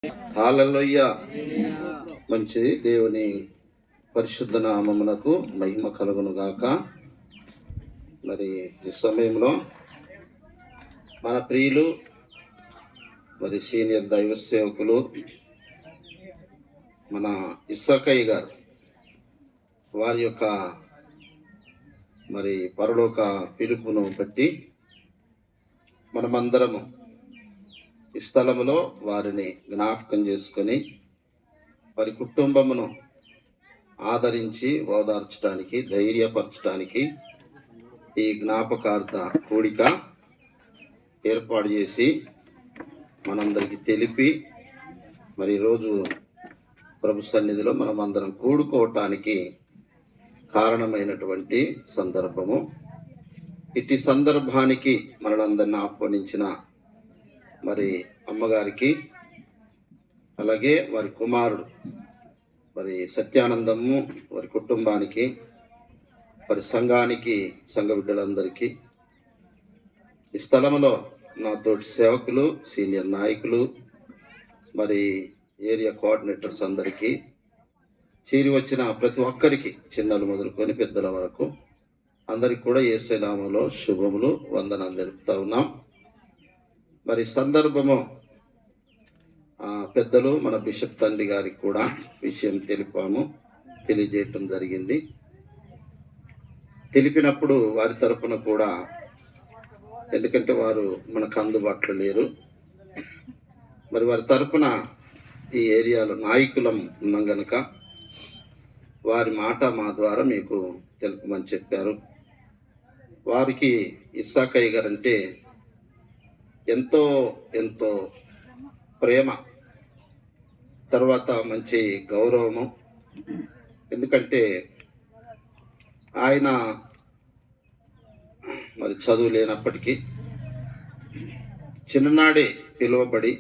హల్లెలూయా. మంచిది. దేవుని పరిశుద్ధ నామమునకు మహిమ కలుగును గాక. మరి ఈ సమయంలో మన ప్రియులు మరి సీనియర్ దైవ సేవకులు మన ఇస్సాకయ్య గారు వారి యొక్క మరి పరలోక పిలుపును బట్టి మనమందరము ఈ స్థలములో వారిని జ్ఞాపకం చేసుకొని వారి కుటుంబమును ఆదరించి ఓదార్చడానికి, ధైర్యపరచడానికి ఈ జ్ఞాపకార్థ కూడిక ఏర్పాటు చేసి మనందరికీ తెలిపి మరి ఈరోజు ప్రభు సన్నిధిలో మనం అందరం కూడుకోవటానికి కారణమైనటువంటి సందర్భము. ఇట్టి సందర్భానికి మనలందరిని ఆహ్వానించిన మరి అమ్మగారికి, అలాగే వారి కుమారుడు మరి సత్యానందము, వారి కుటుంబానికి, వారి సంఘానికి, సంఘ బిడ్డలందరికీ, ఈ స్థలంలో నా తోటి సేవకులు, సీనియర్ నాయకులు, మరి ఏరియా కోఆర్డినేటర్స్ అందరికీ, చేరి వచ్చిన ప్రతి ఒక్కరికి, చిన్నలు మొదలుకొని పెద్దల వరకు అందరికి కూడా యేసు నామములో శుభములు, వందనాలు తెలుపుతా ఉన్నాం. మరి సందర్భము పెద్దలు మన బిషప్ తండ్రి గారికి కూడా విషయం తెలియజేయటం జరిగింది. తెలిపినప్పుడు వారి తరపున కూడా, ఎందుకంటే వారు మనకు అందుబాటులో లేరు, మరి వారి తరపున ఈ ఏరియాలో నాయకులం ఉన్నాం గనక వారి మాట మా ద్వారా మీకు తెలుపమని చెప్పారు. వారికి ఇస్సాకయ్య గారు అంటే ఎంతో ఎంతో ప్రేమ, తర్వాత మంచి గౌరవము. ఎందుకంటే ఆయన మరి చదువు లేనప్పటికీ చిన్ననాడే పిలువబడి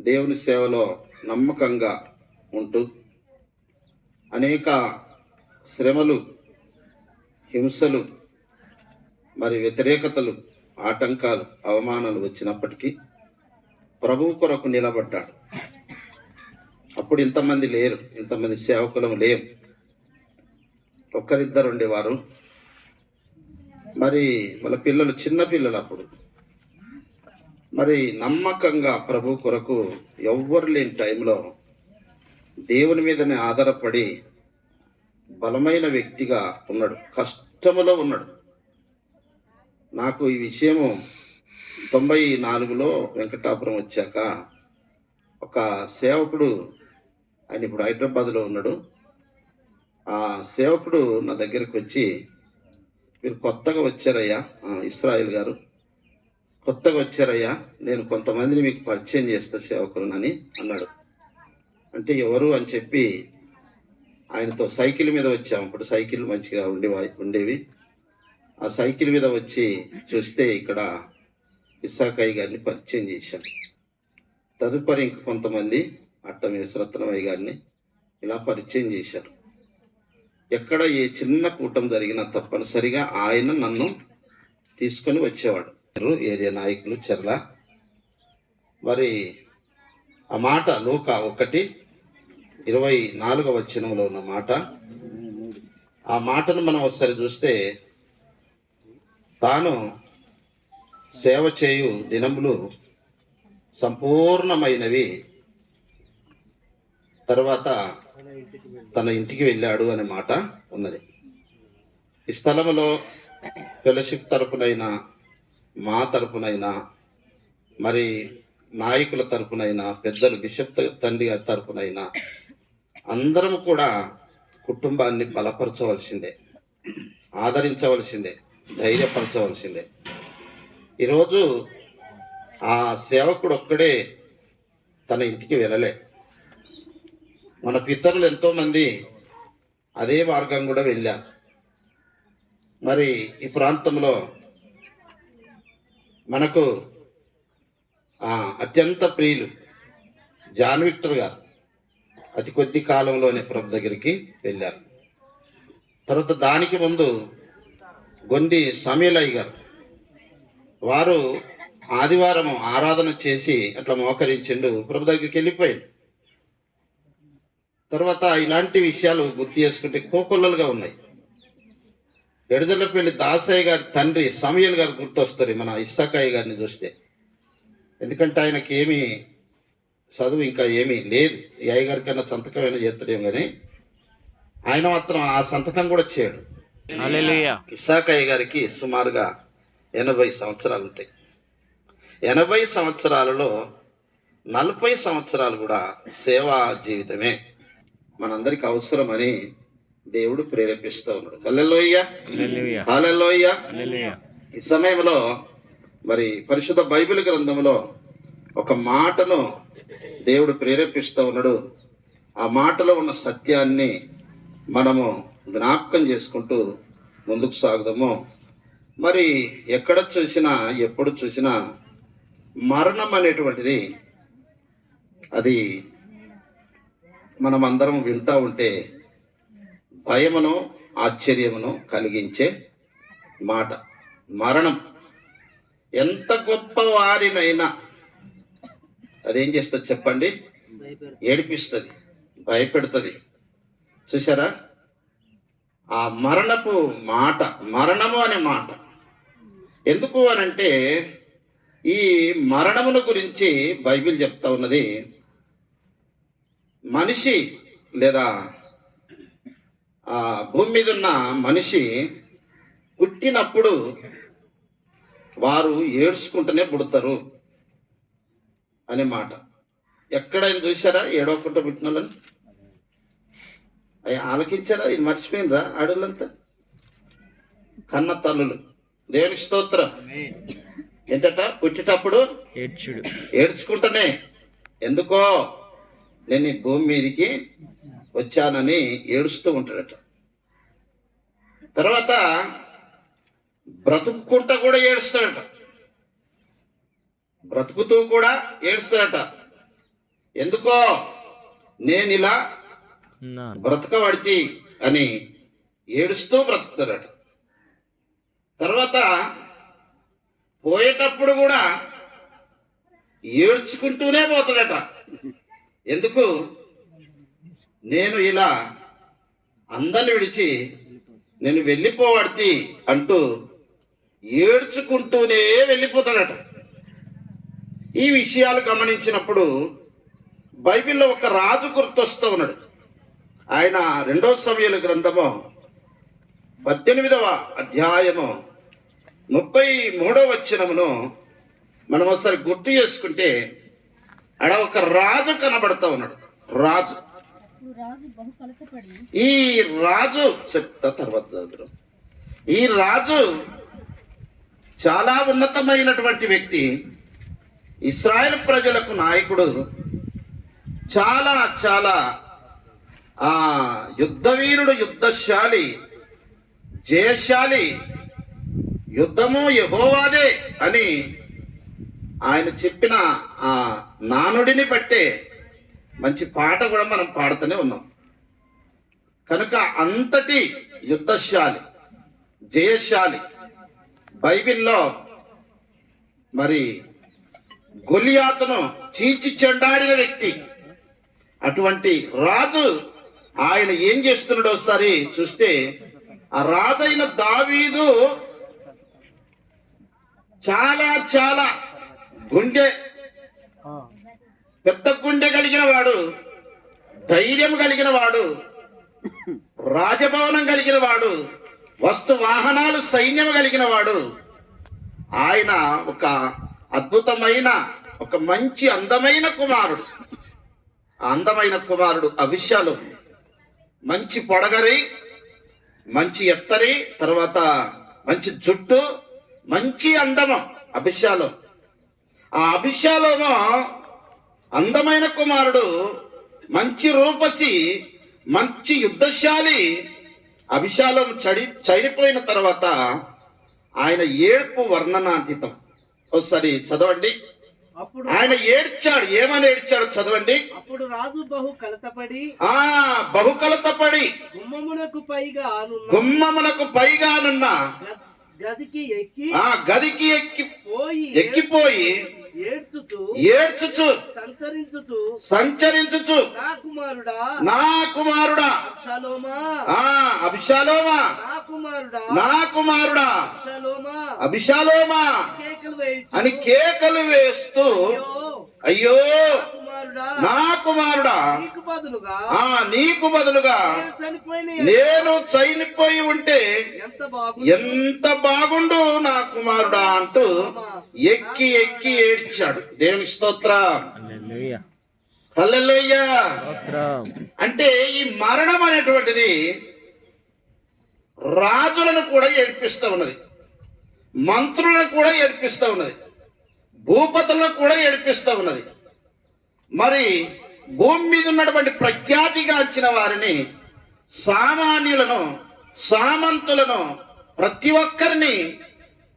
దేవుని సేవలో నమ్మకంగా ఉంటూ అనేక శ్రమలు, హింసలు, మరి వ్యతిరేకతలు, ఆటంకాలు, అవమానాలు వచ్చినప్పటికీ ప్రభువు కొరకు నిలబడ్డాడు. అప్పుడు ఇంతమంది లేరు, ఇంతమంది సేవకులం లేవు, ఒక్కరిద్దరు ఉండేవారు. మరి మన పిల్లలు చిన్న పిల్లలు అప్పుడు. మరి నమ్మకంగా ప్రభు కొరకు ఎవ్వరు లేని టైంలో దేవుని మీదనే ఆధారపడి బలమైన వ్యక్తిగా ఉన్నాడు, కష్టములో ఉన్నాడు. నాకు ఈ విషయము 94లో వెంకటాపురం వచ్చాక ఒక సేవకుడు, ఆయన ఇప్పుడు హైదరాబాద్లో ఉన్నాడు, ఆ సేవకుడు నా దగ్గరికి వచ్చి, మీరు కొత్తగా వచ్చారయ్యా, ఇస్రాయిల్ గారు కొత్తగా వచ్చారయ్యా, నేను కొంతమందిని మీకు పరిచయం చేస్తా సేవకులనని అన్నాడు. అంటే ఎవరు అని చెప్పి ఆయనతో సైకిల్ మీద వచ్చాము. ఇప్పుడు సైకిల్ మంచిగా ఉండేవి. ఆ సైకిల్ మీద వచ్చి చూస్తే ఇక్కడ ఇస్సాకయ్య గారిని పరిచయం చేశాం. తదుపరి ఇంక కొంతమంది అట్టమేశ్వరత్నమయ్య గారిని ఇలా పరిచయం చేశారు. ఎక్కడ ఏ చిన్న కూటం జరిగినా తప్పనిసరిగా ఆయన నన్ను తీసుకొని వచ్చేవాడు. ఏరియా నాయకులు చెర్ల. మరి ఆ మాట లూకా 1:24 ఉన్న మాట. ఆ మాటను మనం ఒకసారి చూస్తే, తాను సేవ చేయు దినములు సంపూర్ణమైనవి, తర్వాత తన ఇంటికి వెళ్ళాడు అనే మాట ఉన్నది. ఈ స్థలంలో ఫెలోషిప్ తరపునైనా, మా తరపునైనా, మరి నాయకుల తరపునైనా, పెద్దలు బిషప్ తండ్రి గారి తరపునైనా అందరం కూడా కుటుంబాన్ని బలపరచవలసిందే, ఆదరించవలసిందే, ధైర్యపరచవలసిందే. ఈరోజు ఆ సేవకుడు ఒక్కడే తన ఇంటికి వెళ్ళలే. మన పితరులు ఎంతోమంది అదే మార్గం కూడా వెళ్ళారు. మరి ఈ ప్రాంతంలో మనకు అత్యంత ప్రియులు జాన్ విక్టర్ గారు అతి కొద్ది కాలంలోనే ప్రభు దగ్గరికి వెళ్ళారు. తర్వాత దానికి ముందు గొండి సమీలయ్య గారు, వారు ఆదివారం ఆరాధన చేసి అట్లా మోకరించిండు, ప్రభు దగ్గరికి వెళ్ళిపోయాడు. తర్వాత ఇలాంటి విషయాలు గుర్తు చేసుకుంటే కోకొల్లలుగా ఉన్నాయి. ఎడజల్లపల్లి దాసయ్య గారి తండ్రి సమయల్ గారు గుర్తొస్తారు మన ఇస్సాకాయ గారిని చూస్తే. ఎందుకంటే ఆయనకి ఏమీ చదువు ఇంకా ఏమీ లేదు. ఈ అయ్యగారి కన్నా సంతకం అయినా చేస్తాడేమో కానీ ఆయన మాత్రం ఆ సంతకం కూడా చేయడు. ఇస్సాకాయ గారికి సుమారుగా 80 సంవత్సరాలు ఉంటాయి. 80 సంవత్సరాలలో 40 సంవత్సరాలు కూడా సేవా జీవితమే మనందరికి అవసరమని దేవుడు ప్రేరేపిస్తూ ఉన్నాడు. హల్లెలూయా, హల్లెలూయా. ఈ సమయంలో మరి పరిశుద్ధ బైబిల్ గ్రంథంలో ఒక మాటను దేవుడు ప్రేరేపిస్తూ ఉన్నాడు. ఆ మాటలో ఉన్న సత్యాన్ని మనము జ్ఞాపకం చేసుకుంటూ ముందుకు సాగుదాము. మరి ఎక్కడ చూసినా ఎప్పుడు చూసినా మరణం అనేటువంటిది అది మనమందరం వింటూ ఉంటే భయమును ఆశ్చర్యమును కలిగించే మాట. మరణం ఎంత గొప్ప వారినైనా అదేం చేస్తుంది చెప్పండి? ఏడిపిస్తుంది, భయపెడుతుంది. చూసారా ఆ మరణపు మాట, మరణము అనే మాట. ఎందుకు అనంటే ఈ మరణమును గురించి బైబిల్ చెప్తా ఉన్నది. మనిషి లేదా ఆ భూమి మీద ఉన్న మనిషి పుట్టినప్పుడు వారు ఏడ్చుకుంటూనే పుడతారు అనే మాట. ఎక్కడైనా చూసారా ఏడవకుండా పుట్టిన వాళ్ళని? అవి ఆలకించారా? ఇది మర్చిపోయినరా ఆడోళ్ళంతా? కన్న తల్లులు దేవునికి స్తోత్రం. ఏంటట? పుట్టేటప్పుడు ఏడ్చుకుంటూనే. ఎందుకో నేను ఈ భూమి మీదకి వచ్చానని ఏడుస్తూ ఉంటాడట. తర్వాత బ్రతుకుంటా కూడా ఏడుస్తాడట, బ్రతుకుతూ కూడా ఏడుస్తాడట. ఎందుకో నేను ఇలా బ్రతకబడితి అని ఏడుస్తూ బ్రతుకుతాడట. తర్వాత పోయేటప్పుడు కూడా ఏడ్చుకుంటూనే పోతాడట. ఎందుకు? నేను ఇలా అందరిని విడిచి నేను వెళ్ళిపోవడితి అంటూ ఏడ్చుకుంటూనే వెళ్ళిపోతాడట. ఈ విషయాలు గమనించినప్పుడు బైబిల్లో ఒక రాజు గుర్తొస్తూ ఉన్నాడు. ఆయన 2వ సమూయేలు గ్రంథము 18వ అధ్యాయము 33వ వచనమును మనం ఒకసారి గుర్తు చేసుకుంటే ఆడ ఒక రాజు కనబడతా ఉన్నాడు. రాజు, ఈ రాజు చెప్తా తర్వాత. ఈ రాజు చాలా ఉన్నతమైనటువంటి వ్యక్తి, ఇశ్రాయేల్ ప్రజలకు నాయకుడు, చాలా చాలా యుద్ధవీరుడు, యుద్ధశాలి, జయశాలి. యుద్ధము యెహోవాదే అని ఆయన చెప్పిన ఆ నానుడిని బట్టే మంచి పాట కూడా మనం పాడుతూనే ఉన్నాం. కనుక అంతటి యుద్ధశాలి, జయశాలి, బైబిల్లో మరి గొలియాతును చీల్చి చెండాడిన వ్యక్తి. అటువంటి రాజు ఆయన ఏం చేస్తున్నాడో ఒకసారి చూస్తే, ఆ రాజైన దావీదు చాలా చాలా గుండె, పెద్ద గుండె కలిగిన వాడు, ధైర్యం కలిగిన వాడు, రాజభవనం కలిగిన వాడు, వస్తు వాహనాలు సైన్యం కలిగిన వాడు. ఆయన ఒక అద్భుతమైన, ఒక మంచి అందమైన కుమారుడు. అందమైన కుమారుడు అభిషాలు. మంచి పొడగరి, మంచి ఎత్తరి, తర్వాత మంచి జుట్టు, మంచి అందము అభిషాలు. ఆ అభిషాలోమో అందమైన కుమారుడు, మంచి రూపసి, మంచి యుద్ధశాలి. అభిషాలం చనిపోయిన తర్వాత ఆయన ఏడుపు వర్ణనాతీతం. ఒకసారి చదవండి. ఆయన ఏడ్చాడు. ఏమని ఏడ్చాడు చదవండి. అప్పుడు రాజు బహు కలతపడి గుమ్మమునకు పైగానున్న గదికి ఎక్కి ఆ గదికి ఎక్కిపోయి ఏడ్చుచు సంచరించుచు నా కుమారుడా అభిషాలోమా నా కుమారుడా అభిషాలోమా అని కేకలు వేస్తూ అయ్యో నా కుమారుడా నీకు బదులుగా నేను చనిపోయి ఉంటే ఎంత బాగుండు నా కుమారుడా అంటూ ఎక్కి ఎక్కి ఏడ్చాడు. దేవునికి స్తోత్రం, హల్లెలూయా. అంటే ఈ మరణం అనేటువంటిది రాజులను కూడా ఏడ్పిస్తూ ఉన్నది, మంత్రులను కూడా ఏడ్పిస్తూ ఉన్నది, భూపతులను కూడా ఏడ్పిస్తూ ఉన్నది. మరి భూమి మీద ఉన్నటువంటి ప్రఖ్యాతిగాంచిన వారిని, సామాన్యులను, సామంతులను, ప్రతి ఒక్కరిని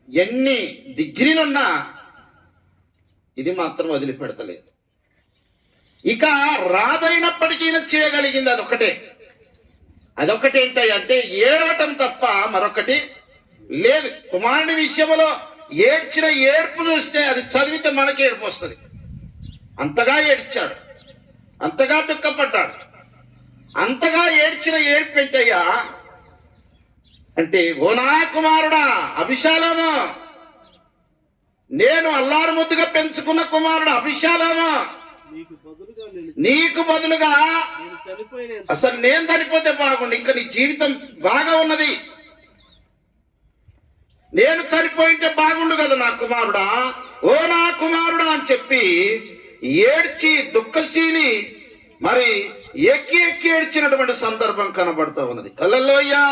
ఎన్ని డిగ్రీలున్నా ఇది మాత్రం వదిలిపెడతలేదు. ఇక రాజైనప్పటికీ చేయగలిగింది అదొకటి ఏంటంటే ఏడవటం తప్ప మరొకటి లేదు. కుమారుని విషయంలో ఏడ్చిన ఏడ్పు చూస్తే అది చదివితే మనకి ఏడుపు వస్తుంది. అంతగా ఏడ్చాడు, అంతగా దుఃఖపడ్డాడు. అంతగా ఏడ్చిన ఏడుపు ఏంటయ్యా అంటే, ఓ నా కుమారుడా అభిషాలోము, నేను అల్లారు ముద్దుగా పెంచుకున్న కుమారుడు అభిషాలోము, నీకు బదులుగా అసలు నేను చనిపోతే బాగుండు, ఇంకా నీ జీవితం బాగా ఉన్నది, నేను చనిపోయింటే బాగుండు కదా నా కుమారుడా, ఓ నా కుమారుడా అని చెప్పి ఏడ్చి దుఃఖశీలి మరి ఎక్కి ఎక్కి ఏడ్చినటువంటి సందర్భం కనబడుతూ ఉన్నది. హల్లెలూయా.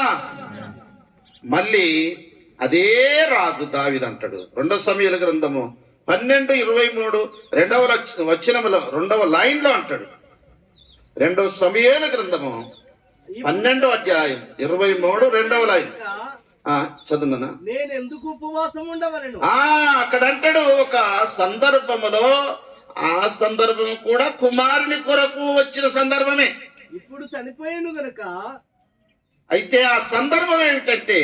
మళ్ళీ అదే రాజు దావీదు అంటాడు, 2 సమూయేలు గ్రంథము 12:23 2వ వచనములో 2వ లైన్లో అంటాడు. 2 సమూయేలు గ్రంథము 12వ అధ్యాయం 23 2వ లైన్ చదువునా. అక్కడ అంటాడు ఒక సందర్భములో, ఆ సందర్భం కూడా కుమారుని కొరకు వచ్చిన సందర్భమే. ఇప్పుడు చనిపోయాను గనక అయితే ఆ సందర్భం ఏమిటంటే,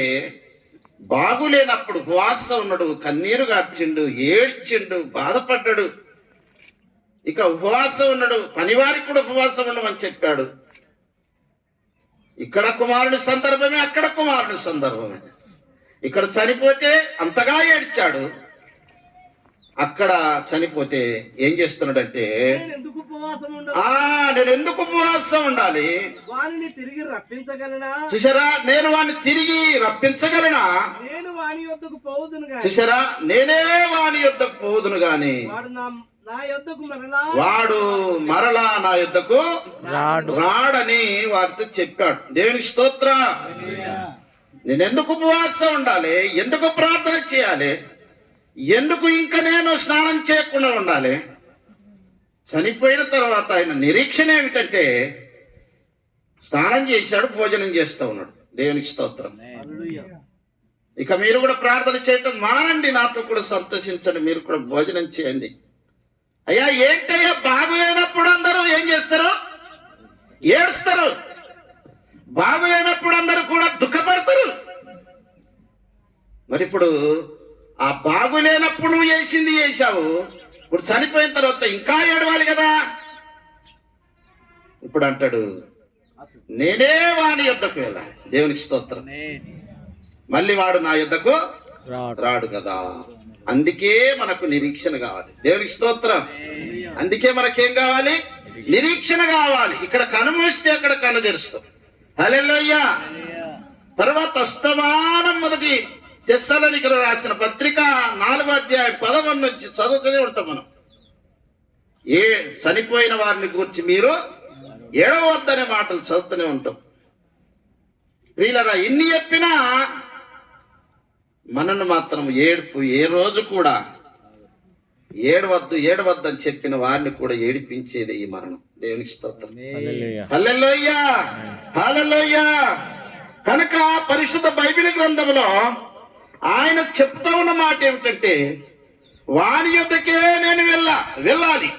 బాగులేనప్పుడు ఉపవాసం ఉన్నాడు, కన్నీరు గార్చిండు, ఏడ్చిండు, బాధపడ్డాడు. ఇక ఉపవాసం ఉన్నాడు, పనివారికి కూడా ఉపవాసం ఉండమని చెప్పాడు. ఇక్కడ కుమారుని సందర్భమే, అక్కడ కుమారుని సందర్భమే. ఇక్కడ చనిపోతే అంతగా ఏడ్చాడు, అక్కడ చనిపోతే ఏం చేస్తున్నాడంటే, నేను ఎందుకు ఉపవాసం ఉండాలి, తిరిగి రప్పించగలనా, చూసారా, నేను వాడిని తిరిగి రప్పించగలనా, నేను వాని యొద్దకు పోవుదును, చూసారా, నేనే వాని యొద్దకు పోవుదును గాని వాడు మరలా నా యొద్దకు రాడని వారితో చెప్పాడు. దేవునికి స్తోత్రం. నేను ఎందుకు ఉపవాసం ఉండాలి, ఎందుకు ప్రార్థన చేయాలి, ఎందుకు ఇంకా నేను స్నానం చేయకుండా ఉండాలి? చనిపోయిన తర్వాత ఆయన నిరీక్షణ ఏమిటంటే, స్నానం చేశాడు, భోజనం చేస్తూ ఉన్నాడు. దేవునికి స్తోత్రం. ఇక మీరు కూడా ప్రార్థన చేయటం మానండి, నాతో కూడా సంతోషించండి, మీరు కూడా భోజనం చేయండి. అయ్యా ఏంటయ్యా, బాగులేనప్పుడు అందరూ ఏం చేస్తారు, ఏడుస్తారు. బాగులేనప్పుడు అందరూ కూడా దుఃఖపడతారు. మరి ఇప్పుడు ఆ బాగులేనప్పుడు నువ్వు చేశావు, ఇప్పుడు చనిపోయిన తర్వాత ఇంకా ఏడవాలి కదా. ఇప్పుడు అంటాడు, నేనే వాని యొద్దకు వెళ్ళాలి. దేవునికి స్తోత్రం. మళ్ళీ వాడు నా యొద్దకు రాడు కదా. అందుకే మనకు నిరీక్షణ కావాలి. దేవునికి స్తోత్రం. అందుకే మనకేం కావాలి, నిరీక్షణ కావాలి. ఇక్కడ కనుమూస్తే అక్కడ కన్ను తెరుస్తాం. హల్లెలూయా. తర్వాత అస్తమానం 1 తెస్సలోనికీయులకు రాసిన పత్రిక 4వ అధ్యాయం 11 నుంచి చదువుతూనే ఉంటాం మనం. చనిపోయిన వారిని గురించి మీరు ఏడవద్దనే మాటలు చదువుతూనే ఉంటాం. ప్రియులారా, ఎన్ని చెప్పినా మనను మాత్రం ఏడుపు ఏ రోజు కూడా ఏడవద్దు అని చెప్పిన వారిని కూడా ఏడిపించేది ఈ మరణం. దేవునికి స్తోత్రం. హల్లెలూయా, హల్లెలూయా. కనుక పరిశుద్ధ బైబిల్ గ్రంథంలో ఆయన చెప్తా ఉన్న మాట ఏమిటంటే, వాని యొద్దకే నేను వెళ్ళాలి,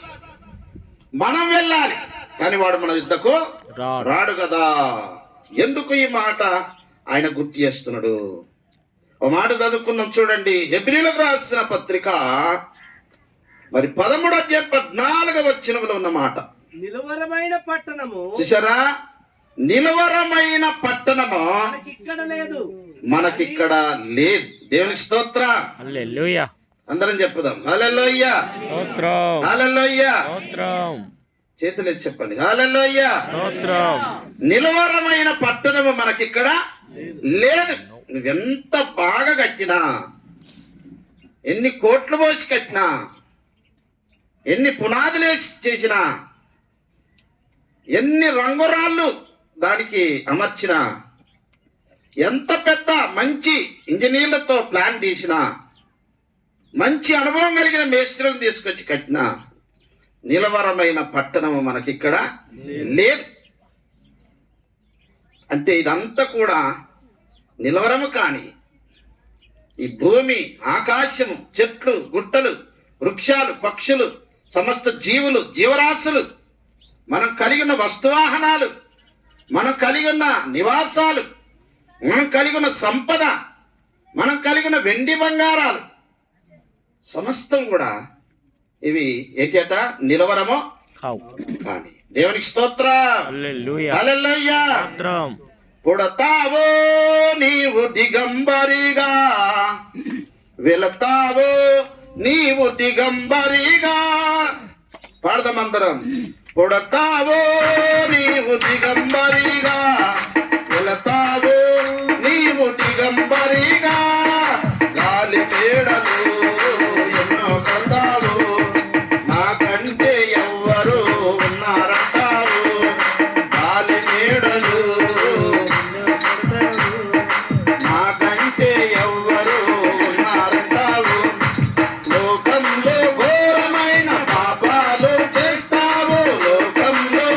మనం వెళ్ళాలి, కానీ వాడు మన యుద్ధకు రాడు కదా. ఎందుకు ఈ మాట ఆయన గుర్తు చేస్తున్నాడు? ఓ మాట చదువుకుందాం చూడండి. హెబ్రీయులకు రాసిన పత్రిక మరి 13వ అధ్యాయం 14వ వచనంలో ఉన్న మాట నిలువరమైన పట్టణము చూసారా? నిలువరమైన పట్టణము మనకిక్కడ లేదు. మనకిక్కడ లేదు. దేవునికి స్తోత్ర. హల్లెలూయా. అందరం చెప్పుదాం హల్లెలూయా, స్తోత్రం, హల్లెలూయా. స్తోత్రం, చేతులెత్తి చెప్పండి హల్లెలూయా. స్తోత్రం. నిలువరమైన పట్టణము మనకిక్కడ లేదు. నువ్వు ఎంత బాగా కట్టినా, ఎన్ని కోట్లు పోసి కట్టినా, ఎన్ని పునాదులు వేసి చేసినా, ఎన్ని రంగురాళ్ళు దానికి అమర్చినా, ఎంత పెద్ద మంచి ఇంజనీర్లతో ప్లాన్ తీసినా, మంచి అనుభవం కలిగిన మేస్త్రులను తీసుకొచ్చి కట్టినా, నిలవరమైన పట్టణము మనకిక్కడ లేదు. అంటే ఇదంతా కూడా నిలవరము కాని ఈ భూమి, ఆకాశము, చెట్లు, గుట్టలు, వృక్షాలు, పక్షులు, సమస్త జీవులు, జీవరాశులు, మనం కలిగి ఉన్న వస్తువాహనాలు, మనం కలిగి ఉన్న నివాసాలు, మనం కలిగి ఉన్న సంపద, మనం కలిగి ఉన్న వెండి బంగారాలు సమస్తం కూడా ఇవి ఏంటట? నిలవరము కావు. కానీ దేవునికి స్తోత్ర. హల్లెలూయా. హల్లెలూయా. స్తోత్రం. పుడతావో నీవు దిగంబరిగా, వెళతావో నీవు దిగంబరిగా. పాడదామందరం. పుడతావో నీవు దిగంబరిగా, వెళతావో నీవు దిగంబరిగా. గాలి పేడలు ఎన్నో కడతావు, నాకంటే ఎవ్వరు ఉన్నారంటావు. గాలి మేడలు నాకంటే ఎవ్వరు ఉన్నారంటావు. లోకంలో ఘోరమైన పాపాలు చేస్తావు, లోకంలో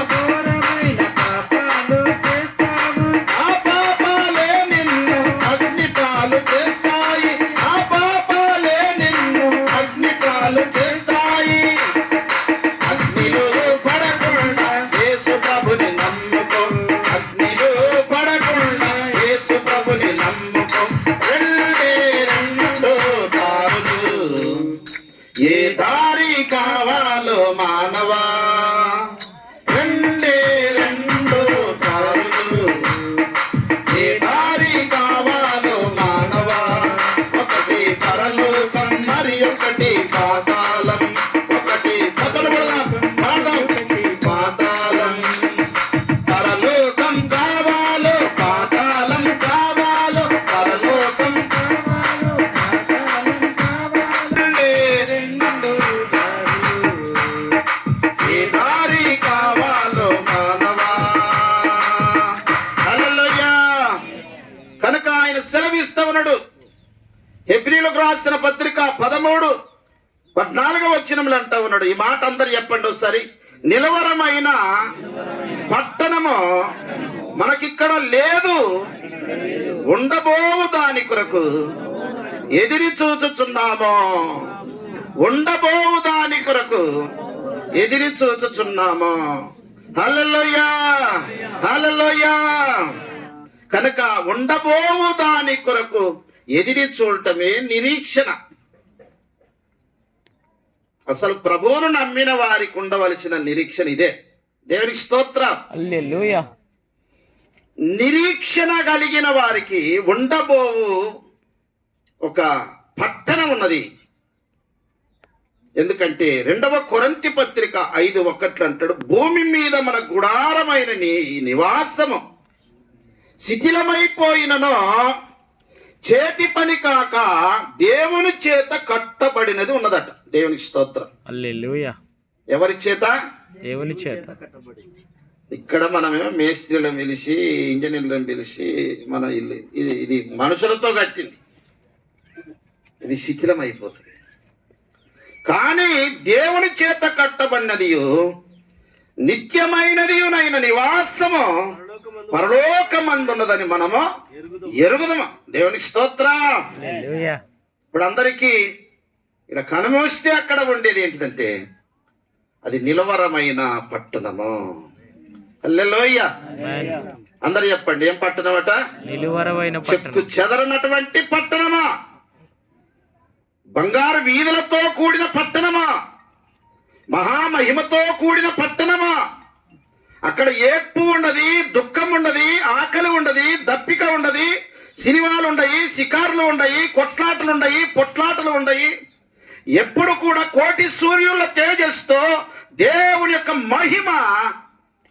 ఆ పాపాలే నిన్ను అగ్నిపాలు చేస్తాయి, ఆ పాపాలే నిన్ను అగ్నిపాలు చేస్తాయి. అగ్నిలో పడకుండా యేసు ప్రభుని నమ్ముకో, అగ్నిలో పడకుండా యేసు ప్రభుని నమ్ముకో. రెండే రెండు దారులు, ఏ దారి కావాలో మానవా. రెండే రెండు దారులు, ఏ దారి కావాలో మానవా. ఒకటి పరలోకం, మరి ఒకటి పాతాళం. ఒకటి తప్పలు పడదాం, పాడదాం. పాతాళం. పరలోకం కావాలో, పాతాళం కావాలో. పరలోకం రెండే రెండు దారులు, ఏ దారి కావాలో మానవా. హల్లెలూయా. కనుక ఆయన సెలవిస్తా ఉన్నాడు. హెబ్రీయులకు రాసిన పత్రిక 13:14 వచనములు అంటా ఉన్నాడు. ఈ మాట అందరు చెప్పండి ఒకసారి. నిలవరమైన పట్టణము మనకిక్కడ లేదు, ఉండబోవు దాని కొరకు ఎదిరి చూచుచున్నాము. ఉండబోవు దాని కొరకు ఎదిరి చూచుచున్నాము. హల్లెలూయా, హల్లెలూయా. కనుక ఉండబోవు దాని కొరకు ఎదిరి చూడటమే నిరీక్షణ. అసలు ప్రభువును నమ్మిన వారికి ఉండవలసిన నిరీక్షణ ఇదే. దేవునికి స్తోత్రం. హల్లెలూయా. నిరీక్షణ కలిగిన వారికి ఉండబోవు ఒక పట్టణం ఉన్నది. ఎందుకంటే 2వ కొరింథీ పత్రిక 5:1 అంటాడు, భూమి మీద మన గుడారమైన ఈ నివాసము శిథిలమైపోయినను చేతి పని కాక దేవుని చేత కట్టబడినది ఉన్నదట. దేవునికి స్తోత్రం. హల్లెలూయా. ఎవరి చేత? దేవుని చేత. ఇక్కడ మనమేమో మేస్త్రీలను పిలిచి, ఇంజనీర్లను పిలిచి మన ఇల్లు ఇది మనుషులతో కట్టింది, ఇది శిథిలం అయిపోతుంది. కానీ దేవుని చేత కట్టబడినది నిత్యమైనదియునైన నివాసము పరలోకమందున్నదని మనము ఎరుగుదము. దేవునికి స్తోత్రం. హల్లెలూయా. ఇప్పుడు అందరికీ ఇక్కడ కనుమూస్తే అక్కడ ఉండేది ఏంటిదంటే అది నిలవరమైన పట్టణము. హల్లెలూయా. ఆమేన్. అందరు చెప్పండి, ఏం పట్టణమట? నిలువరమైన చెక్కు పట్టణం. చెదరనటువంటి పట్టణమా, బంగారు వీధులతో కూడిన పట్టణమా, మహామహిమతో కూడిన పట్టణమా. అక్కడ ఏడ్పు ఉండదు, దుఃఖం ఉండదు, ఆకలి ఉండదు, దప్పిక ఉండదు, సినిమాలు ఉండయి, షికారులు ఉండయి, కొట్లాటలు ఉండయి, పొట్లాటలు ఉండయి. ఎప్పుడు కూడా కోటి సూర్యుల తేజస్తో దేవుని యొక్క మహిమ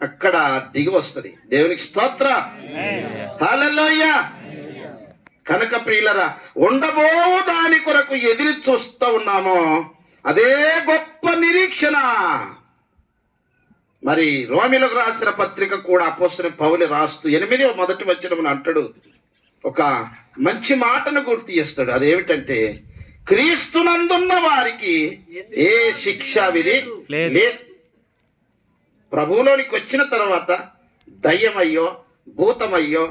అక్కడ దిగి వస్తుంది. దేవునికి స్తోత్ర, హల్లెలూయా. కనుక ప్రియులరా, ఉండబో దాని కొరకు ఎదురు చూస్తూ ఉన్నామో అదే గొప్ప నిరీక్షణ. మరి రోమిలకు రాసిన పత్రిక కూడా అపోస్తలుడైన పౌలు రాస్తూ 8వ మొదటి వచనమున అంటాడు, ఒక మంచి మాటను గుర్తు చేస్తాడు. అదేమిటంటే, క్రీస్తునందున్న వారికి ఏ శిక్ష విధి లేదు. ప్రభువులోనికి వచ్చిన తర్వాత దయ్యమయ్యో, భూతమయ్యో,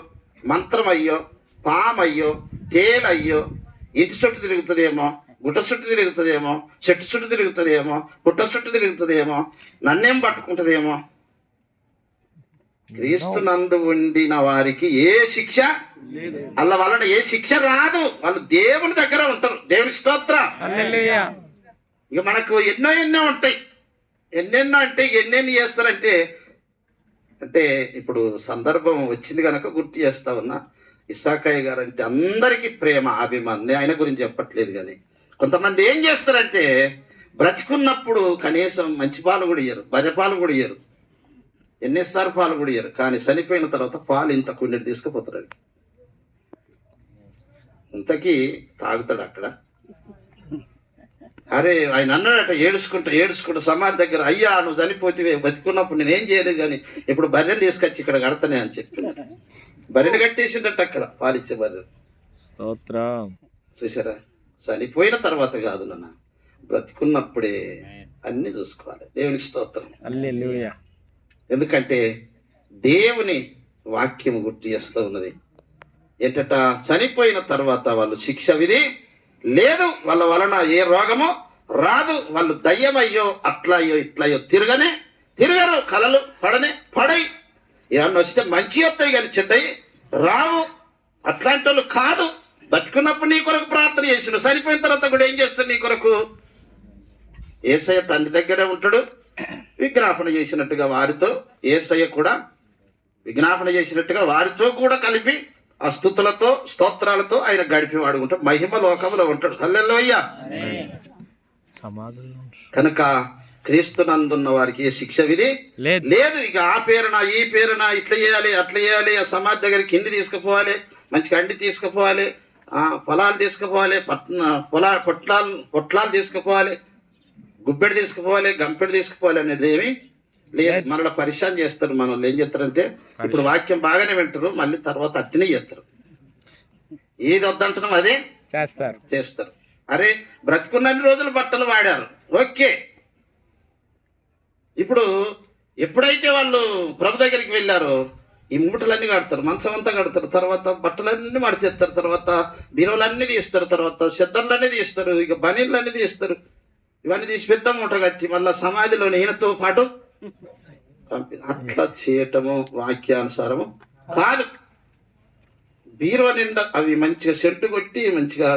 మంత్రమయ్యో, పామయ్యో, తేలయ్యో, ఇంటి చుట్టూ తిరుగుతుందేమో, గుట్ట చుట్టూ తిరుగుతుందేమో, చెట్టు చుట్టూ తిరుగుతుందేమో, పుట్ట చుట్టూ తిరుగుతుందేమో, నన్నేం పట్టుకుంటుందేమో, క్రీస్తునందు ఉండిన వారికి ఏ శిక్ష అల్ల వలన ఏ శిక్ష రాదు. వాళ్ళు దేవుని దగ్గర ఉంటారు. దేవునికి స్తోత్ర. హల్లెలూయా. ఇక మనకు ఎన్నో ఉంటాయి. ఎన్నెన్నో అంటే ఎన్నెన్ని చేస్తారంటే, అంటే ఇప్పుడు సందర్భం వచ్చింది కనుక గుర్తు చేస్తా ఉన్నా. ఇస్సాకయ్య గారు అంటే అందరికీ ప్రేమ, అభిమానం. నేను ఆయన గురించి చెప్పట్లేదు, కానీ కొంతమంది ఏం చేస్తారంటే, బ్రతికున్నప్పుడు కనీసం మంచి పాలు కూడా ఇయ్యరు, బర్రె పాలు కూడా ఇయ్యరు, ఎన్నిసార్లు పాలు కూడా ఇయ్యరు. కానీ చనిపోయిన తర్వాత పాలు ఇంత కుండెడు తీసుకుపోతారు. ఇంతకీ తాగుతాడు అక్కడ. అరే ఆయన అన్నాడట, ఏడుచుకుంటూ సమాధి దగ్గర, అయ్యా నువ్వు చనిపోతే బతికున్నప్పుడు నేనేం చేయలేదు, కానీ ఇప్పుడు బర్రెని తీసుకొచ్చి ఇక్కడ కడతానే అని చెప్పి బర్రెని కట్టేసిండట అక్కడ, పాలిచ్చే బర్రె. స్తోత్రం. చూసారా, చనిపోయిన తర్వాత కాదు నాన్న, బ్రతికున్నప్పుడే అన్ని చూసుకోవాలి. దేవునికి స్తోత్రం. హల్లెలూయా. ఎందుకంటే దేవుని వాక్యం గుర్తు చేస్తూ ఉన్నది ఏంటట, చనిపోయిన తర్వాత వాళ్ళు శిక్ష విధి లేదు, వాళ్ళ వలన ఏ రోగము రాదు. వాళ్ళు దయ్యమయ్యో, అట్లయ్యో ఇట్లయ్యో తిరగరు, కలలు పడై. ఏమన్నా వస్తే మంచి వస్తాయి కానీ చెడ్డయి రావు. అట్లాంటి వాళ్ళు కాదు. బతుకున్నప్పుడు నీ కొరకు ప్రార్థన చేసిన, చనిపోయిన తర్వాత కూడా ఏం చేస్తాడు నీ కొరకు? యేసయ్య తండ్రి దగ్గరే ఉంటాడు. విజ్ఞాపన చేసినట్టుగా వారితో యేసయ్య కూడా విజ్ఞాపన చేసినట్టుగా వారితో కూడా కలిపి ఆ స్తుతులతో స్తోత్రాలతో ఆయన గడిపేవాడు ఉంటాడు. మహిమ లోకంలో ఉంటాడు. హల్లెలూయా. కనుక క్రీస్తునందున్న వారికి ఏ శిక్ష విధి లేదు. ఇక ఆ పేరున ఈ పేరున ఇట్లా చేయాలి, అట్లా చేయాలి, ఆ సమాధి దగ్గర కింది తీసుకుపోవాలి, మంచిగా అండి తీసుకుపోవాలి, పొలాలు తీసుకుపోవాలి, పొట్లాలు తీసుకుపోవాలి, గుబ్బెడు తీసుకుపోవాలి, గంపెడు తీసుకుపోవాలి అనేది ఏమి లేదు. మనలో పరిశాన్ చేస్తారు. మనల్ని ఏం చేస్తారంటే, ఇప్పుడు వాక్యం బాగానే వింటారు, మళ్ళీ తర్వాత అట్టినే చేస్తారు. ఏది వద్దంటున్నాం అదే చేస్తారు. అరే బ్రతుకున్నన్ని రోజులు బట్టలు వాడారు, ఓకే. ఇప్పుడు ఎప్పుడైతే వాళ్ళు ప్రభు దగ్గరికి వెళ్ళారో ఈ మూటలన్నీ కడతారు, మంచం అంతా కడతారు, తర్వాత బట్టలన్నీ మడితేస్తారు, తర్వాత బీరువులన్నీ తీస్తారు, తర్వాత చెద్దర్లన్నీ తీస్తారు, ఇక బనీళ్ళన్నీ తీస్తారు. ఇవన్నీ తీసి పెద్ద మూట కట్టి మళ్ళీ సమాధిలో ఈయనతో పాటు అట్లా చేయటము వాక్యానుసారము కాదు. బీరువ నిండా అవి మంచిగా సెంటు కొట్టి, మంచిగా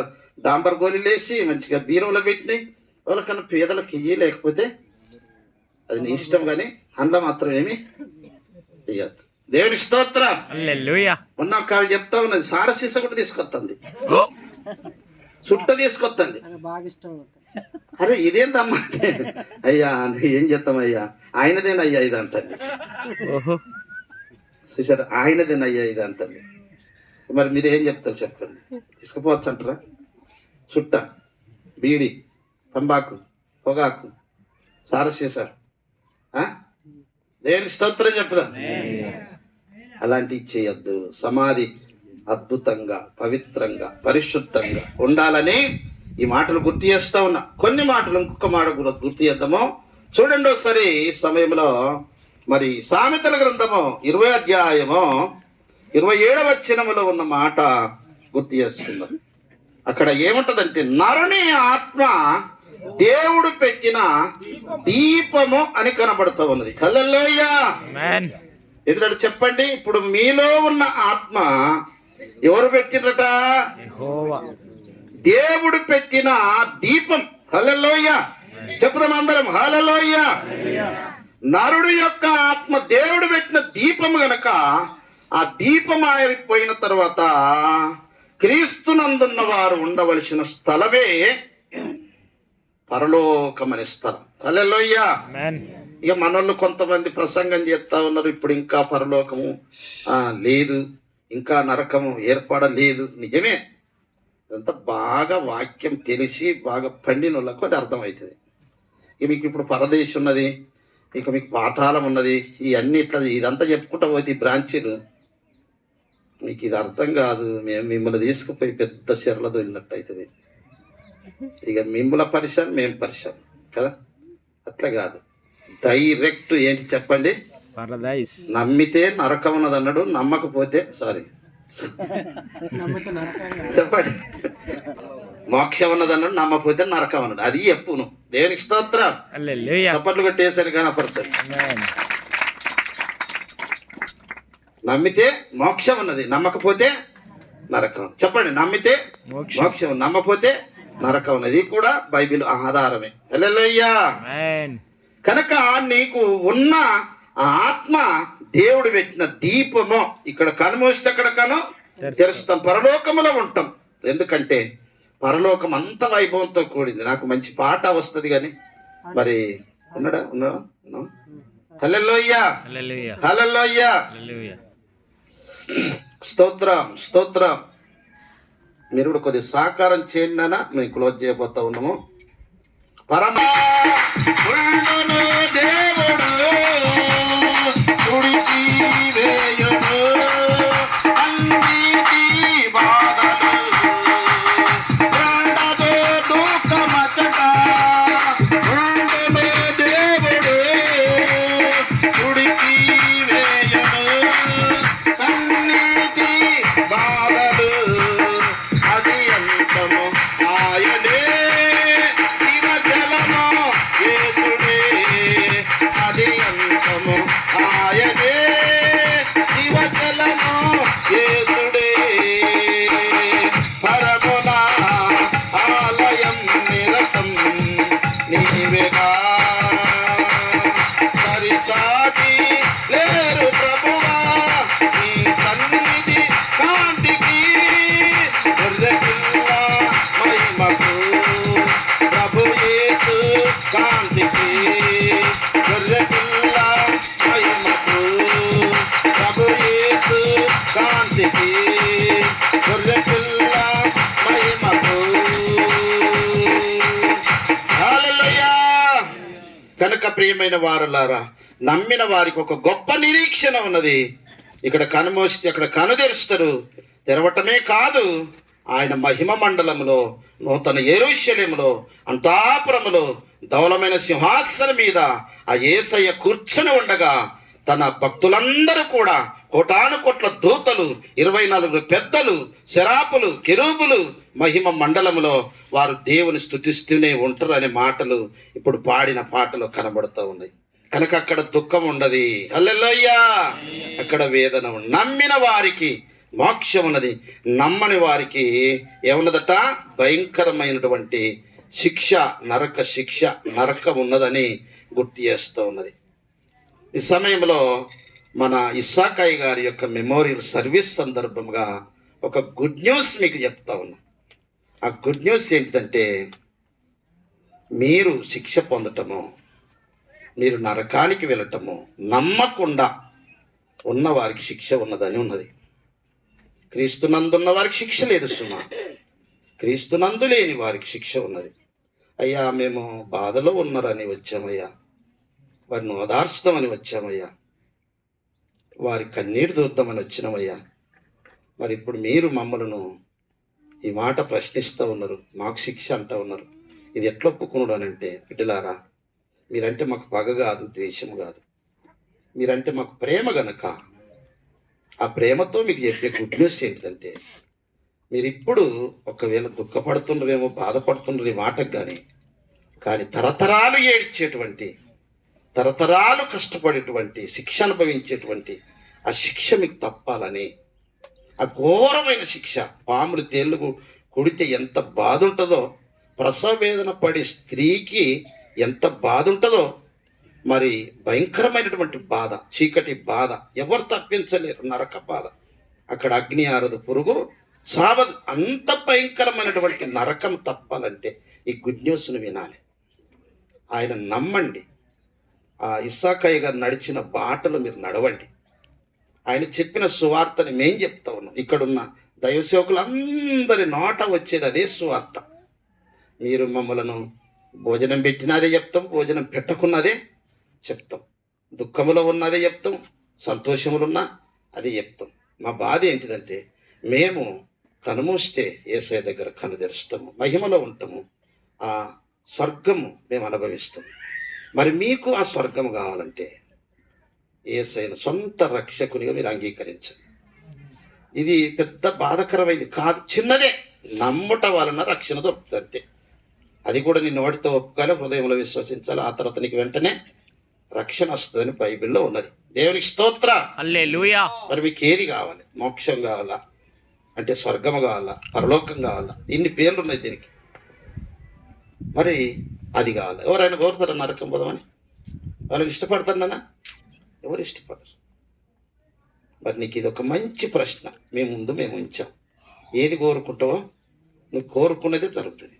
డాంబర్ గోళీలేసి, మంచిగా బీరువలో పెట్టినాయి. వాళ్ళకన్నా పేదలకు ఇయ్యలేకపోతే అది నీ ఇష్టం, కానీ అందులో మాత్రం ఏమి ఇయ్యద్దు. దేవునికి స్తోత్రం. మొన్న ఒక ఆవిడ చెప్తా ఉన్నది, సారసీస కూడా తీసుకొస్తుంది, చుట్ట తీసుకొస్తుంది. అరే ఇదేందమ్మా అంటే, అయ్యా ఏం చేస్తామయ్యా, ఆయనదేనయ్యా ఇది అంటుంది. చూసారు, ఆయనదేనయ్యా ఇది అంటుంది. మరి మీరు ఏం చెప్తారు చెప్పండి? తీసుకుపోవచ్చు అంటారా? చుట్ట, బీడి, తంబాకు, పొగాకు, సారసీస, దేవునికి స్తోత్రం చెప్పుదాం. అలాంటివి చేయొద్దు. సమాధి అద్భుతంగా, పవిత్రంగా, పరిశుద్ధంగా ఉండాలని ఈ మాటలు గుర్తు చేస్తా ఉన్నా. కొన్ని మాటలు ఇంకొక మాట కూడా గుర్తు చేద్దాము. చూడండి ఒకసారి ఈ సమయంలో. మరి సామెతల గ్రంథము 20వ అధ్యాయము 27వ వచనములో ఉన్న మాట గుర్తు చేసుకుందాం. అక్కడ ఏముంటదంటే, నరుని ఆత్మ దేవుడు పెట్టిన దీపము అని కనబడుతూ ఉన్నది. హల్లెలూయా. ఎందుకంటే చెప్పండి, ఇప్పుడు మీలో ఉన్న ఆత్మ ఎవరు పెట్టినట? యెహోవా. దేవుడు పెట్టిన దీపం. హల్లెలూయ చెప్పుదాం అందరం, హల్లెలూయ. నరుడు యొక్క ఆత్మ దేవుడు పెట్టిన దీపం గనక ఆ దీపం ఆరిపోయిన తర్వాత క్రీస్తునందున్న వారు ఉండవలసిన స్థలమే పరలోకమనే స్థలం. హల్లెలూయ. ఆమేన్. ఇక మనోళ్ళు కొంతమంది ప్రసంగం చేస్తా ఉన్నారు, ఇప్పుడు ఇంకా పరలోకము లేదు, ఇంకా నరకము ఏర్పడలేదు. నిజమే, అదంతా బాగా వాక్యం తెలిసి బాగా పండిన వాళ్ళకు అది అర్థమవుతుంది. ఇక మీకు ఇప్పుడు పరదేశం ఉన్నది, ఇక మీకు పాతాళం ఉన్నది, ఇవన్నీ ఇట్లా ఇదంతా చెప్పుకుంటా పోతే ఈ బ్రాంచీలు మీకు ఇది అర్థం కాదు. మేము మిమ్మల్ని తీసుకుపోయి పెద్ద చెరలో వెళ్ళినట్టు అవుతుంది. ఇక మిమ్మల్ని పరిశాన్, మేము పరిశాన్ కదా, అట్లా కాదు. డైరెక్ట్ ఏంటి చెప్పండి? పరదైస్. నమ్మితే నరకం ఉన్నది అన్నాడు, నమ్మకపోతే చెప్పండి మోక్షం ఉన్నది అన్నాడు, నమ్మకపోతే నరకం అన్నాడు. అది ఎప్పును దేవునికి స్తోత్రం. హల్లెలూయా. చప్పట్లు కొట్టేసరి కనపరచండి. ఆమేన్. నమ్మితే మోక్షం ఉన్నది, నమ్మకపోతే నరకం. చెప్పండి, నమ్మితే మోక్షం, నమ్మకపోతే నరకం ఉన్నది. ఇది కూడా బైబిల్ ఆధారమే. హల్లెలూయా. ఆమేన్. కనుక నీకు ఉన్న ఆ ఆత్మ దేవుడు పెట్టిన దీపము. ఇక్కడ కనుమూస్తే అక్కడ కను తెరుస్తాం, పరలోకములో ఉంటాం. ఎందుకంటే పరలోకం అంత వైభవంతో కూడింది. నాకు మంచి పాట వస్తుంది కానీ మరి ఉన్నాడా? హల్లెలూయా, హల్లెలూయా. హల్లెలూయా. హల్లెలూయా. స్తోత్రం, స్తోత్రం. మీరు కూడా కొద్దిగా సహకారం చేయండి నాన్న, మేము క్లోజ్ చేయబోతా ఉన్నాము. పరమ దేవుడు తుడిచి వేయును అన్నిటి బాధలు, ప్రాణదో దుఃఖమచ్చట ఉండును దేవుడు తుడిచి వేయును అన్నిటి బాధలు, అది అంతము ఆయనే యేసుడే, అది అంతము ఆయనే శివజలము యేసుడే. పరమున ఆలయం నిరతం నీవేగా, సరిసాటి లేరు ప్రభువా నీ సన్నిధి కాంతికి. గొర్రెపిల్ల మహిమకు ప్రభు యేసు కాంతికి, గొర్రెపిల్ల మహిమకు ప్రభు యేసు కాంతికి, గొర్రెపిల్ల మహిమకు. హల్లెలూయా. కనుక ప్రియమైన వారులారా, నమ్మిన వారికి ఒక గొప్ప నిరీక్షణ ఉన్నది. ఇక్కడ కనుమోస్తే అక్కడ కను తెరుస్తారు. తెరవటమే కాదు, ఆయన మహిమ మండలములో, నూతన యెరూషలేములో, అంతాపురములో ధవలమైన సింహాసనం మీద ఆ యేసయ్య కూర్చొని ఉండగా తన భక్తులందరూ కూడా కోటాను కోట్ల దూతలు, 24 పెద్దలు, శరాపులు, కెరూబులు మహిమ మండలములో వారు దేవుని స్తుతిస్తూనే ఉంటారు అనే మాటలు ఇప్పుడు పాడిన పాటలో కనబడుతూ ఉన్నాయి. కనుక అక్కడ దుఃఖం ఉండదు. హల్లెలూయా. అక్కడ వేదన ఉండదు. నమ్మిన వారికి మోక్షం ఉన్నది, నమ్మని వారికి ఏమున్నదట? భయంకరమైనటువంటి శిక్ష, నరక శిక్ష, నరకం ఉన్నదని గుర్తు చేస్తూ ఉన్నది. ఈ సమయంలో మన ఇస్సాకాయి గారి యొక్క మెమోరియల్ సర్వీస్ సందర్భంగా ఒక గుడ్ న్యూస్ మీకు చెప్తా ఉన్నా. ఆ గుడ్ న్యూస్ ఏంటంటే, మీరు శిక్ష పొందటము, మీరు నరకానికి వెళ్ళటము నమ్మకుండా ఉన్న వారికి శిక్ష ఉన్నదని ఉన్నది. క్రీస్తునందున్న వారికి శిక్ష లేదు సుమా, క్రీస్తునందు లేని వారికి శిక్ష ఉన్నది. అయ్యా మేము బాధలో ఉన్నారని వచ్చామయ్యా, వారిని ఓదార్చుదామని వచ్చామయ్యా, వారి కన్నీరు చూద్దామని వచ్చినామయ్యా. మరి ఇప్పుడు మీరు మమ్మలను ఈ మాట ప్రశ్నిస్తూ ఉన్నారు, మాకు శిక్ష అంటూ ఉన్నారు. ఇది ఎట్లా ఒప్పుకున్నాడు అని అంటే, బిడ్డలారా, మీరంటే మాకు పగ కాదు, ద్వేషం కాదు, మీరంటే మాకు ప్రేమ గనక ఆ ప్రేమతో మీకు చెప్పే గుడ్ న్యూస్ ఏంటంటే, మీరు ఇప్పుడు ఒకవేళ దుఃఖపడుతుండ్రేమో, బాధపడుతుండ్రు ఈ మాటకు కానీ తరతరాలు ఏడ్చేటువంటి, తరతరాలు కష్టపడేటువంటి, శిక్ష అనుభవించేటువంటి ఆ శిక్ష మీకు తప్పాలని, ఆ ఘోరమైన శిక్ష. పాములు తేళ్ళు కుడితే ఎంత బాధ ఉంటుందో, ప్రసవ వేదన పడే స్త్రీకి ఎంత బాధ ఉంటుందో, మరి భయంకరమైనటువంటి బాధ, చీకటి బాధ, ఎవరు తప్పించలేరు, నరక బాధ. అక్కడ అగ్ని ఆరదు, పురుగు చావదు. అంత భయంకరమైనటువంటి నరకం తప్పాలంటే ఈ గుడ్ న్యూస్ను వినాలి. ఆయన నమ్మండి. ఆ ఇస్సాకయ్య గారు నడిచిన బాటలు మీరు నడవండి. ఆయన చెప్పిన సువార్తని మేం చెప్తా ఉన్నాం. ఇక్కడున్న దైవసేవకులందరి నోట వచ్చేది అదే సువార్త. మీరు మమ్మలను భోజనం పెట్టినదే చెప్తాం, భోజనం పెట్టకున్నదే చెప్తాం, దుఃఖములో ఉన్నదే చెప్తాం, సంతోషములు ఉన్నా అదే చెప్తాం. మా బాధ ఏంటిదంటే మేము కనుమూస్తే యేసయ్య దగ్గర కను తెరుస్తాము, మహిమలో ఉంటాము, ఆ స్వర్గము మేము అనుభవిస్తాం. మరి మీకు ఆ స్వర్గము కావాలంటే యేసయ్యను సొంత రక్షకునిగా మీరు అంగీకరించండి. ఇది పెద్ద బాధకరమైంది కాదు, చిన్నదే. నమ్ముట వలన రక్షణ దొరుకుతుంది అంతే. అది కూడా నీ నోటితో ఒప్పుకోవాలి, హృదయంలో విశ్వసించాలి, ఆ తర్వాత నీకు వెంటనే రక్షణ వస్తుందని బైబిల్లో ఉన్నది. దేవునికి స్తోత్ర. హల్లెలూయా. మరి మీకు ఏది కావాలి? మోక్షం కావాలా, అంటే స్వర్గము కావాలా, పరలోకం కావాలా? ఇన్ని పేర్లు ఉన్నాయి దీనికి. మరి అది కావాలి. ఎవరైనా కోరుతారా నరకం పోదామని? వాళ్ళని ఇష్టపడతానన్నా? ఎవరు ఇష్టపడరు. మరి నీకు ఇది ఒక మంచి ప్రశ్న మేము ఉంచాం. ఏది కోరుకుంటావో నువ్వు కోరుకున్నదే జరుగుతుంది.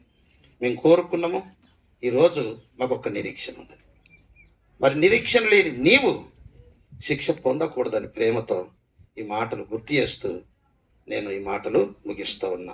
మేము కోరుకున్నాము. ఈరోజు మాకు ఒక నిరీక్షణ ఉన్నది. మరి నిరీక్షణ లేని నీవు శిక్ష పొందకూడదని ప్రేమతో ఈ మాటలు గుర్తు చేస్తూ నేను ఈ మాటలు ముగిస్తూ ఉన్నా.